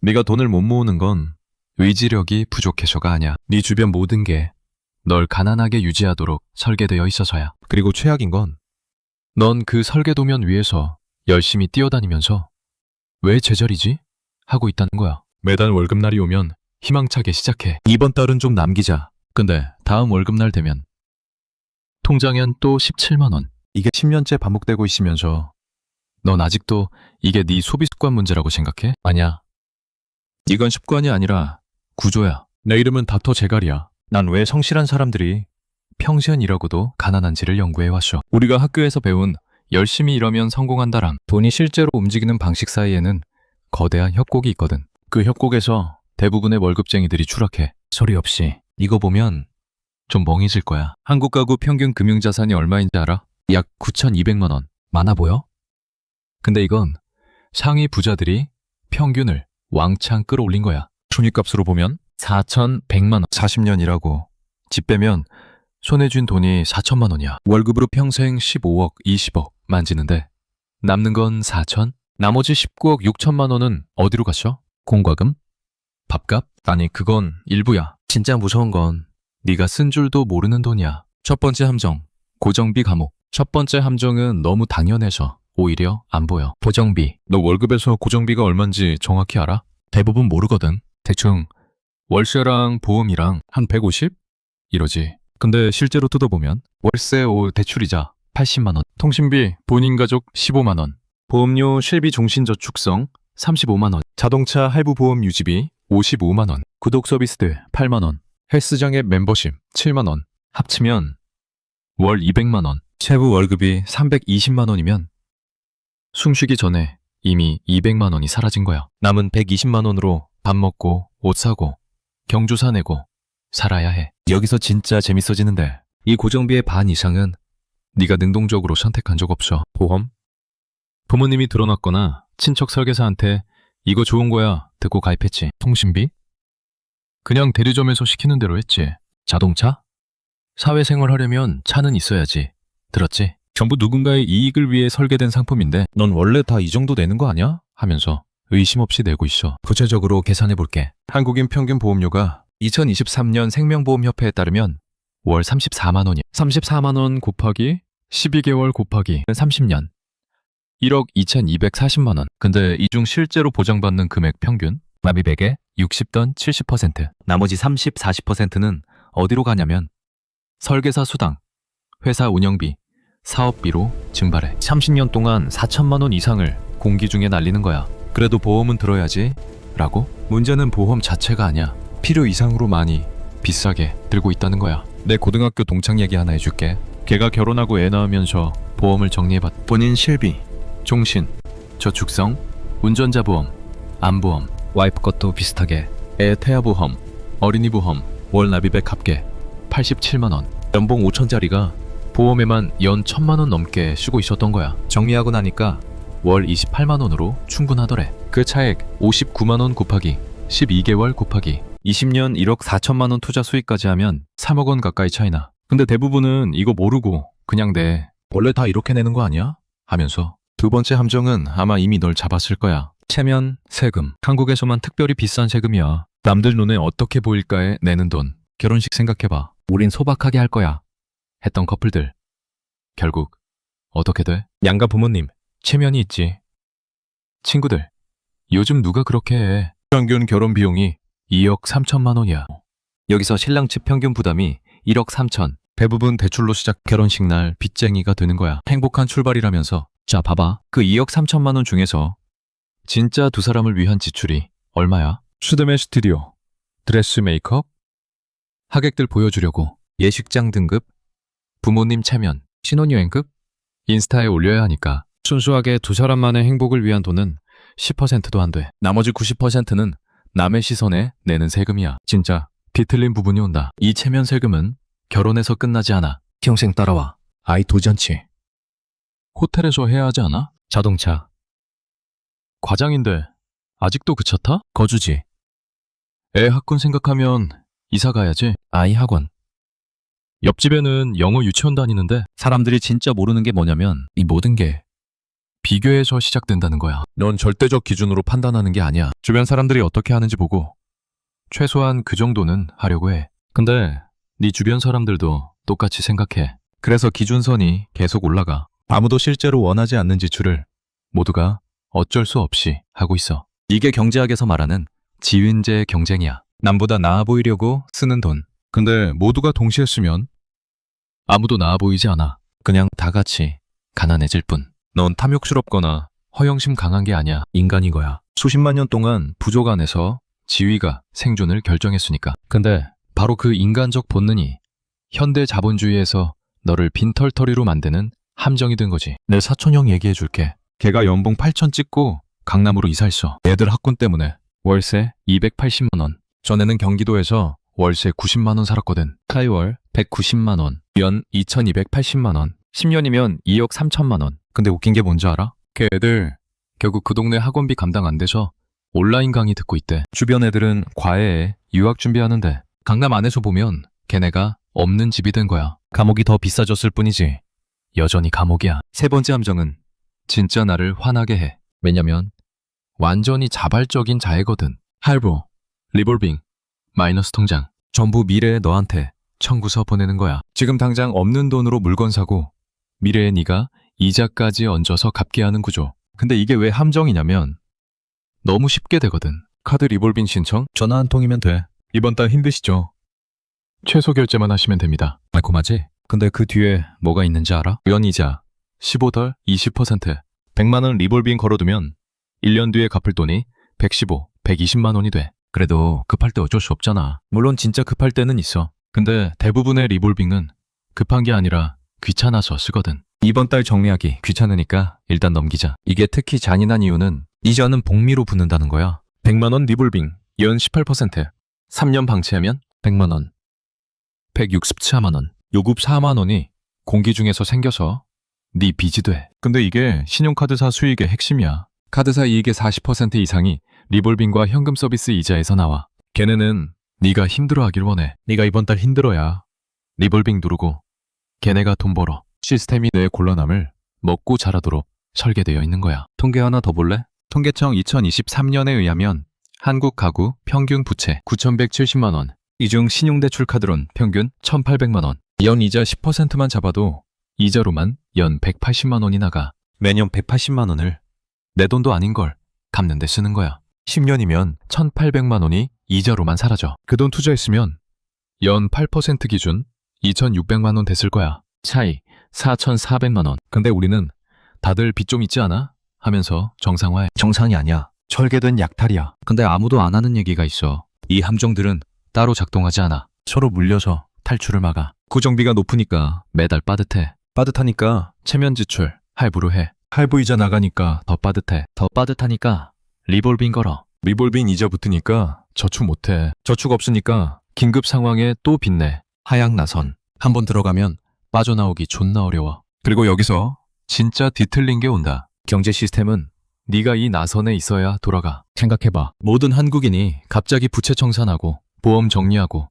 네가 돈을 못 모으는 건 의지력이 부족해서가 아니야. 네 주변 모든 게 널 가난하게 유지하도록 설계되어 있어서야. 그리고 최악인 건 넌 그 설계도면 위에서 열심히 뛰어다니면서 왜 제자리지? 하고 있다는 거야. 매달 월급날이 오면 희망차게 시작해. 이번 달은 좀 남기자. 근데 다음 월급날 되면 통장엔 또 17만 원. 이게 10년째 반복되고 있으면서 넌 아직도 이게 네 소비 습관 문제라고 생각해? 아니야. 이건 습관이 아니라 구조야. 내 이름은 닥터 제갈이야. 난 왜 성실한 사람들이 평생이라고도 가난한지를 연구해왔어. 우리가 학교에서 배운 열심히 일하면 성공한다랑 돈이 실제로 움직이는 방식 사이에는 거대한 협곡이 있거든. 그 협곡에서 대부분의 월급쟁이들이 추락해. 소리 없이. 이거 보면 좀 멍해질 거야. 한국 가구 평균 금융자산이 얼마인지 알아? 약 9,200만 원. 많아 보여? 근데 이건 상위 부자들이 평균을 왕창 끌어올린 거야. 순위값으로 보면 4,100만 원. 40년 일하고 집 빼면 손에 쥔 돈이 4천만 원이야. 월급으로 평생 15억, 20억 만지는데 남는 건 4천? 나머지 19억 6천만 원은 어디로 갔어? 공과금? 밥값? 아니 그건 일부야. 진짜 무서운 건 네가 쓴 줄도 모르는 돈이야. 첫 번째 함정, 고정비 감옥. 첫 번째 함정은 너무 당연해서 오히려 안 보여. 고정비. 너 월급에서 고정비가 얼만지 정확히 알아? 대부분 모르거든. 대충 월세랑 보험이랑 한 150? 이러지. 근데 실제로 뜯어보면 월세 대출이자 80만 원, 통신비 본인 가족 15만 원, 보험료 실비 종신저축성 35만 원, 자동차 할부 보험 유지비 55만 원, 구독 서비스들 8만 원, 헬스장의 멤버십 7만 원, 합치면 월 200만 원, 세부 월급이 320만 원이면 숨쉬기 전에 이미 200만 원이 사라진 거야. 남은 120만 원으로 밥 먹고 옷 사고 경조사 내고 살아야 해. 여기서 진짜 재밌어지는데 이 고정비의 반 이상은 네가 능동적으로 선택한 적 없어. 보험? 부모님이 들어놨거나 친척 설계사한테 이거 좋은 거야 듣고 가입했지. 통신비? 그냥 대리점에서 시키는 대로 했지. 자동차? 사회생활 하려면 차는 있어야지. 들었지? 전부 누군가의 이익을 위해 설계된 상품인데 넌 원래 다 이 정도 내는 거 아니야? 하면서 의심 없이 내고 있어. 구체적으로 계산해볼게. 한국인 평균 보험료가 2023년 생명보험협회에 따르면 월 34만 원이야. 34만 원 곱하기 12개월 곱하기 30년. 1억 2,240만 원. 근데 이 중 실제로 보장받는 금액 평균 나비 100에 60던 70%. 나머지 30, 40%는 어디로 가냐면 설계사 수당, 회사 운영비, 사업비로 증발해. 30년 동안 4천만 원 이상을 공기 중에 날리는 거야. 그래도 보험은 들어야지 라고? 문제는 보험 자체가 아니야. 필요 이상으로 많이 비싸게 들고 있다는 거야. 내 고등학교 동창 얘기 하나 해줄게. 걔가 결혼하고 애 낳으면서 보험을 정리해봤. 본인 실비, 종신, 저축성, 운전자 보험, 암보험, 와이프 것도 비슷하게, 애 태아 보험, 어린이 보험, 월 납입액 합계 87만 원. 연봉 5천짜리가 보험에만 연 1,000만 원 넘게 쓰고 있었던 거야. 정리하고 나니까 월 28만 원으로 충분하더래. 그 차액 59만 원 곱하기 12개월 곱하기 20년 1억 4천만 원 투자 수익까지 하면 3억 원 가까이 차이나. 근데 대부분은 이거 모르고 그냥 내 원래 다 이렇게 내는 거 아니야? 하면서. 두 번째 함정은 아마 이미 널 잡았을 거야. 체면, 세금. 한국에서만 특별히 비싼 세금이야. 남들 눈에 어떻게 보일까에 내는 돈. 결혼식 생각해봐. 우린 소박하게 할 거야. 했던 커플들. 결국 어떻게 돼? 양가 부모님, 체면이 있지. 친구들, 요즘 누가 그렇게 해. 평균 결혼 비용이 2억 3천만 원이야. 여기서 신랑 측 평균 부담이 1억 3천. 대부분 대출로 시작. 결혼식 날 빚쟁이가 되는 거야. 행복한 출발이라면서. 자, 봐봐. 그 2억 3천만 원 중에서 진짜 두 사람을 위한 지출이 얼마야? 수드메 스튜디오, 드레스 메이크업, 하객들 보여주려고 예식장 등급, 부모님 체면, 신혼여행급, 인스타에 올려야 하니까. 순수하게 두 사람만의 행복을 위한 돈은 10%도 안 돼. 나머지 90%는 남의 시선에 내는 세금이야. 진짜 뒤틀린 부분이 온다. 이 체면 세금은 결혼에서 끝나지 않아. 평생 따라와. 아이 도전치. 호텔에서 해야 하지 않아? 자동차. 과장인데 아직도 그 차 타? 거주지. 애 학군 생각하면 이사 가야지. 아이 학원. 옆집에는 영어 유치원 다니는데 사람들이 진짜 모르는 게 뭐냐면 이 모든 게 비교에서 시작된다는 거야. 넌 절대적 기준으로 판단하는 게 아니야. 주변 사람들이 어떻게 하는지 보고 최소한 그 정도는 하려고 해. 근데 네 주변 사람들도 똑같이 생각해. 그래서 기준선이 계속 올라가. 아무도 실제로 원하지 않는 지출을 모두가 어쩔 수 없이 하고 있어. 이게 경제학에서 말하는 지윈제 경쟁이야. 남보다 나아 보이려고 쓰는 돈. 근데 모두가 동시에 쓰면 아무도 나아 보이지 않아. 그냥 다 같이 가난해질 뿐. 넌 탐욕스럽거나 허영심 강한 게 아니야. 인간인 거야. 수십만 년 동안 부족 안에서 지위가 생존을 결정했으니까. 근데 바로 그 인간적 본능이 현대 자본주의에서 너를 빈털터리로 만드는 함정이 된 거지. 내 사촌 형 얘기해 줄게. 걔가 연봉 8천 찍고 강남으로 이사했어. 애들 학군 때문에. 월세 280만 원. 전에는 경기도에서 월세 90만 원 살았거든. 카이월 190만 원. 연 2280만 원. 10년이면 2억 3천만 원. 근데 웃긴 게 뭔지 알아? 걔 애들 결국 그 동네 학원비 감당 안 돼서 온라인 강의 듣고 있대. 주변 애들은 과외에 유학 준비하는데 강남 안에서 보면 걔네가 없는 집이 된 거야. 감옥이 더 비싸졌을 뿐이지 여전히 감옥이야. 세 번째 함정은 진짜 나를 화나게 해. 왜냐면 완전히 자발적인 자해거든. 할부, 리볼빙, 마이너스 통장 전부 미래의 너한테 청구서 보내는 거야. 지금 당장 없는 돈으로 물건 사고 미래의 네가 이자까지 얹어서 갚게 하는 구조. 근데 이게 왜 함정이냐면 너무 쉽게 되거든. 카드 리볼빙 신청 전화 한 통이면 돼. 이번 달 힘드시죠? 최소 결제만 하시면 됩니다. 말콤하지? 근데 그 뒤에 뭐가 있는지 알아? 연이자 15덜 20%. 100만 원 리볼빙 걸어두면 1년 뒤에 갚을 돈이 115, 120만 원이 돼. 그래도 급할 때 어쩔 수 없잖아. 물론 진짜 급할 때는 있어. 근데 대부분의 리볼빙은 급한 게 아니라 귀찮아서 쓰거든. 이번 달 정리하기 귀찮으니까 일단 넘기자. 이게 특히 잔인한 이유는 이자는 복리로 붙는다는 거야. 100만 원 리볼빙, 연 18%. 3년 방치하면 100만 원. 164만 원. 요금 4만 원이 공기 중에서 생겨서 네 빚이 돼. 근데 이게 신용카드사 수익의 핵심이야. 카드사 이익의 40% 이상이 리볼빙과 현금 서비스 이자에서 나와. 걔네는 네가 힘들어하길 원해. 네가 이번 달 힘들어야 리볼빙 누르고 걔네가 돈 벌어. 시스템이 내 곤란함을 먹고 자라도록 설계되어 있는 거야. 통계 하나 더 볼래? 통계청 2023년에 의하면 한국 가구 평균 부채 9,170만 원. 이 중 신용대출 카드론 평균 1,800만 원. 연 이자 10%만 잡아도 이자로만 연 180만 원이 나가. 매년 180만 원을 내 돈도 아닌 걸 갚는 데 쓰는 거야. 10년이면 1,800만 원이 이자로만 사라져. 그 돈 투자했으면 연 8% 기준 2,600만 원 됐을 거야. 차이 4,400만 원. 근데 우리는 다들 빚 좀 있지 않아? 하면서 정상화해. 정상이 아니야. 설계된 약탈이야. 근데 아무도 안 하는 얘기가 있어. 이 함정들은 따로 작동하지 않아. 서로 물려서 탈출을 막아. 고정비가 높으니까 매달 빠듯해. 빠듯하니까 체면 지출 할부로 해. 할부 이자 나가니까 더 빠듯해. 더 빠듯하니까 리볼빙 걸어. 리볼빙 이자 붙으니까 저축 못해. 저축 없으니까 긴급 상황에 또 빚내. 하향 나선. 한번 들어가면 빠져나오기 존나 어려워. 그리고 여기서 진짜 뒤틀린 게 온다. 경제 시스템은 네가 이 나선에 있어야 돌아가. 생각해봐. 모든 한국인이 갑자기 부채 청산하고 보험 정리하고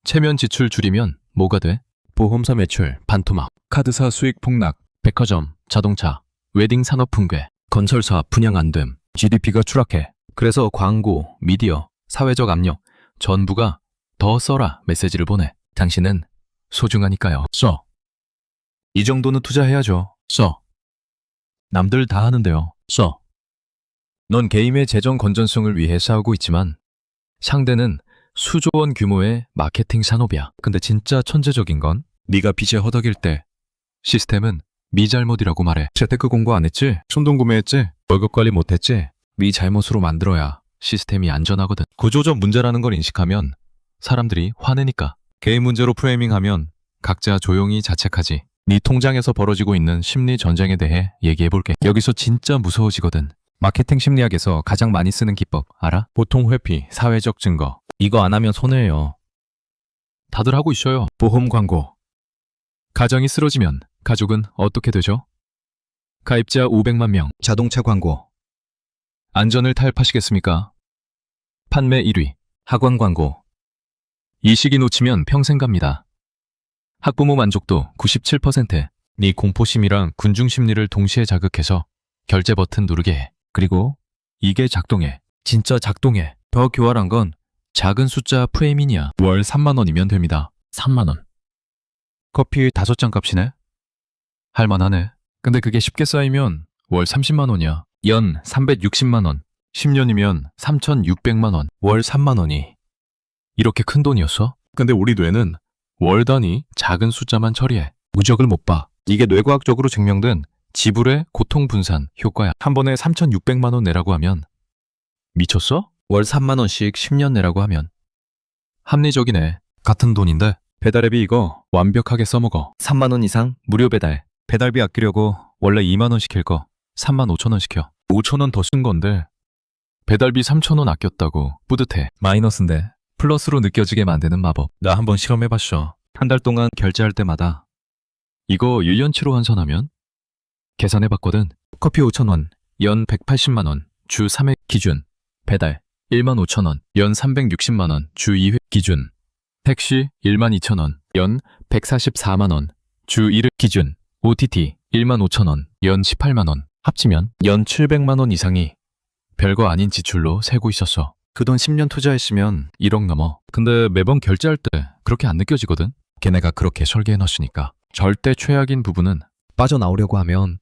체면 지출 줄이면 뭐가 돼? 보험사 매출 반토막, 카드사 수익 폭락, 백화점, 자동차, 웨딩 산업 붕괴, 건설사 분양 안 됨, GDP가 추락해. 그래서 광고, 미디어, 사회적 압력 전부가 더 써라 메시지를 보내. 당신은 소중하니까요. 써. 이 정도는 투자해야죠. 써. 남들 다 하는데요. 써. 넌 개인의 재정 건전성을 위해 싸우고 있지만 상대는 수조 원 규모의 마케팅 산업이야. 근데 진짜 천재적인 건 네가 빚에 허덕일 때 시스템은 네 잘못이라고 말해. 재테크 공부 안 했지? 충동 구매했지? 월급 관리 못했지? 네 잘못으로 만들어야 시스템이 안전하거든. 구조적 문제라는 걸 인식하면 사람들이 화내니까. 개인 문제로 프레이밍하면 각자 조용히 자책하지. 네 통장에서 벌어지고 있는 심리 전쟁에 대해 얘기해볼게. 여기서 진짜 무서워지거든. 마케팅 심리학에서 가장 많이 쓰는 기법 알아? 보통 회피, 사회적 증거. 이거 안 하면 손해예요. 다들 하고 있어요. 보험 광고. 가정이 쓰러지면 가족은 어떻게 되죠? 가입자 500만 명. 자동차 광고. 안전을 타협하시겠습니까? 판매 1위. 학원 광고. 이 시기 놓치면 평생 갑니다. 학부모 만족도 97%. 네 공포심이랑 군중심리를 동시에 자극해서 결제 버튼 누르게 해. 그리고 이게 작동해. 진짜 작동해. 더 교활한 건 작은 숫자 프레이민이야. 월 3만 원이면 됩니다. 3만 원. 커피 5잔 값이네. 할만하네. 근데 그게 쉽게 쌓이면 월 30만 원이야. 연 360만 원. 10년이면 3,600만 원. 월 3만 원이 이렇게 큰 돈이었어? 근데 우리 뇌는 월 단위 작은 숫자만 처리해. 무적을 못 봐. 이게 뇌과학적으로 증명된 지불의 고통 분산 효과야. 한 번에 3,600만 원 내라고 하면 미쳤어? 월 3만 원씩 10년 내라고 하면 합리적이네. 같은 돈인데 배달앱이 이거 완벽하게 써먹어. 3만 원 이상 무료 배달. 배달비 아끼려고 원래 2만 원 시킬 거 3만 5천 원 시켜. 5천 원 더 쓴 건데 배달비 3천 원 아꼈다고 뿌듯해. 마이너스인데 플러스로 느껴지게 만드는 마법. 나 한번 실험해봤어. 한 달 동안 결제할 때마다 이거 1년치로 환산하면 계산해봤거든. 커피 5천 원, 연 180만 원, 주 3회 기준. 배달 1만 5천 원, 연 360만 원, 주 2회 기준. 택시 1만 2천 원, 연 144만 원, 주 1회 기준. OTT 1만 5천 원, 연 18만 원. 합치면 연 700만 원 이상이 별거 아닌 지출로 새고 있었어. 그 돈 10년 투자했으면 1억 넘어. 근데 매번 결제할 때 그렇게 안 느껴지거든. 걔네가 그렇게 설계해놨으니까. 절대 최악인 부분은 빠져나오려고 하면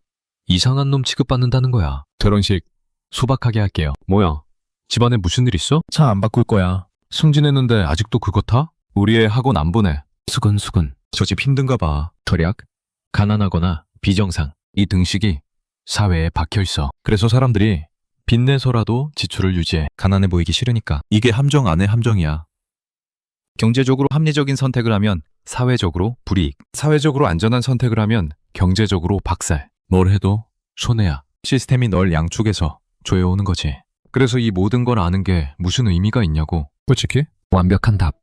이상한 놈 취급받는다는 거야. 결혼식 소박하게 할게요. 뭐야? 집안에 무슨 일 있어? 차 안 바꿀 거야. 승진했는데 아직도 그거 타? 우리 애 학원 안 보내. 수근수근. 저 집 힘든가 봐. 절약, 가난하거나 비정상. 이 등식이 사회에 박혀있어. 그래서 사람들이 빚내서라도 지출을 유지해. 가난해 보이기 싫으니까. 이게 함정 안에 함정이야. 경제적으로 합리적인 선택을 하면 사회적으로 불이익. 사회적으로 안전한 선택을 하면 경제적으로 박살. 뭘 해도 손해야. 시스템이 널 양쪽에서 조여오는 거지. 그래서 이 모든 걸 아는 게 무슨 의미가 있냐고. 솔직히 완벽한 답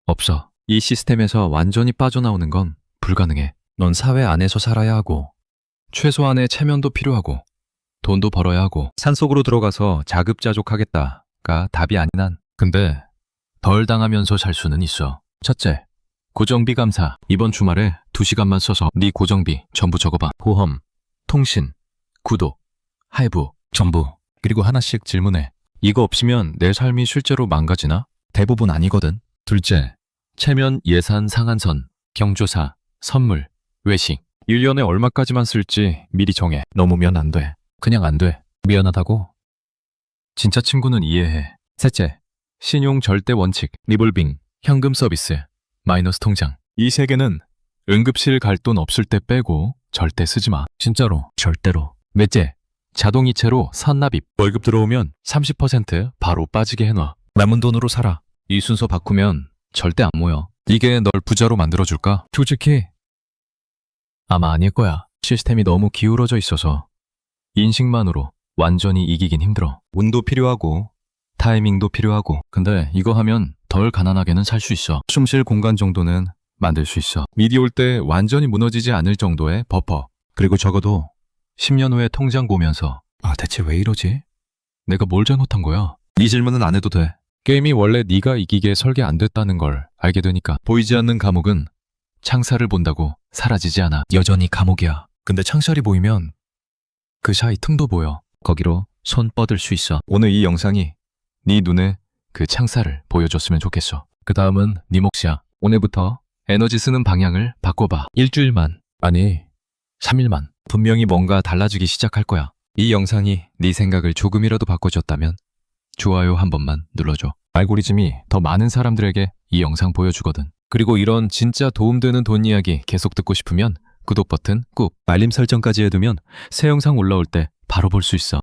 없어. 이 시스템에서 완전히 빠져나오는 건 불가능해. 넌 사회 안에서 살아야 하고 최소한의 체면도 필요하고 돈도 벌어야 하고 산속으로 들어가서 자급자족하겠다가 답이 아닌 한. 근데 덜 당하면서 살 수는 있어. 첫째, 고정비 감사. 이번 주말에 2시간만 써서 네 고정비 전부 적어봐. 보험, 통신, 구독, 할부 전부. 그리고 하나씩 질문해. 이거 없으면 내 삶이 실제로 망가지나? 대부분 아니거든. 둘째, 체면 예산 상한선, 경조사, 선물, 외식. 1년에 얼마까지만 쓸지 미리 정해. 넘으면 안 돼. 그냥 안 돼. 미안하다고? 진짜 친구는 이해해. 셋째, 신용 절대 원칙, 리볼빙, 현금 서비스, 마이너스 통장. 이 세 개는 응급실 갈 돈 없을 때 빼고 절대 쓰지 마. 진짜로. 절대로. 넷째, 자동이체로 선납입. 월급 들어오면 30% 바로 빠지게 해놔. 남은 돈으로 살아. 이 순서 바꾸면 절대 안 모여. 이게 널 부자로 만들어줄까? 솔직히 아마 아닐 거야. 시스템이 너무 기울어져 있어서 인식만으로 완전히 이기긴 힘들어. 운도 필요하고 타이밍도 필요하고. 근데 이거 하면 덜 가난하게는 살 수 있어. 숨 쉴 공간 정도는 만들 수 있어. 미디 올 때 완전히 무너지지 않을 정도의 버퍼. 그리고 적어도 10년 후에 통장 보면서 대체 왜 이러지? 내가 뭘 잘못한 거야? 이 질문은 안 해도 돼. 게임이 원래 네가 이기게 설계 안 됐다는 걸 알게 되니까. 보이지 않는 감옥은 창살을 본다고 사라지지 않아. 여전히 감옥이야. 근데 창살이 보이면 그 사이 틈도 보여. 거기로 손 뻗을 수 있어. 오늘 이 영상이 네 눈에 그 창살을 보여줬으면 좋겠어. 그 다음은 네 몫이야. 오늘부터 에너지 쓰는 방향을 바꿔봐. 일주일만, 아니 3일만. 분명히 뭔가 달라지기 시작할 거야. 이 영상이 네 생각을 조금이라도 바꿔줬다면 좋아요 한 번만 눌러줘. 알고리즘이 더 많은 사람들에게 이 영상 보여주거든. 그리고 이런 진짜 도움되는 돈 이야기 계속 듣고 싶으면 구독 버튼 꾹, 알림 설정까지 해두면 새 영상 올라올 때 바로 볼 수 있어.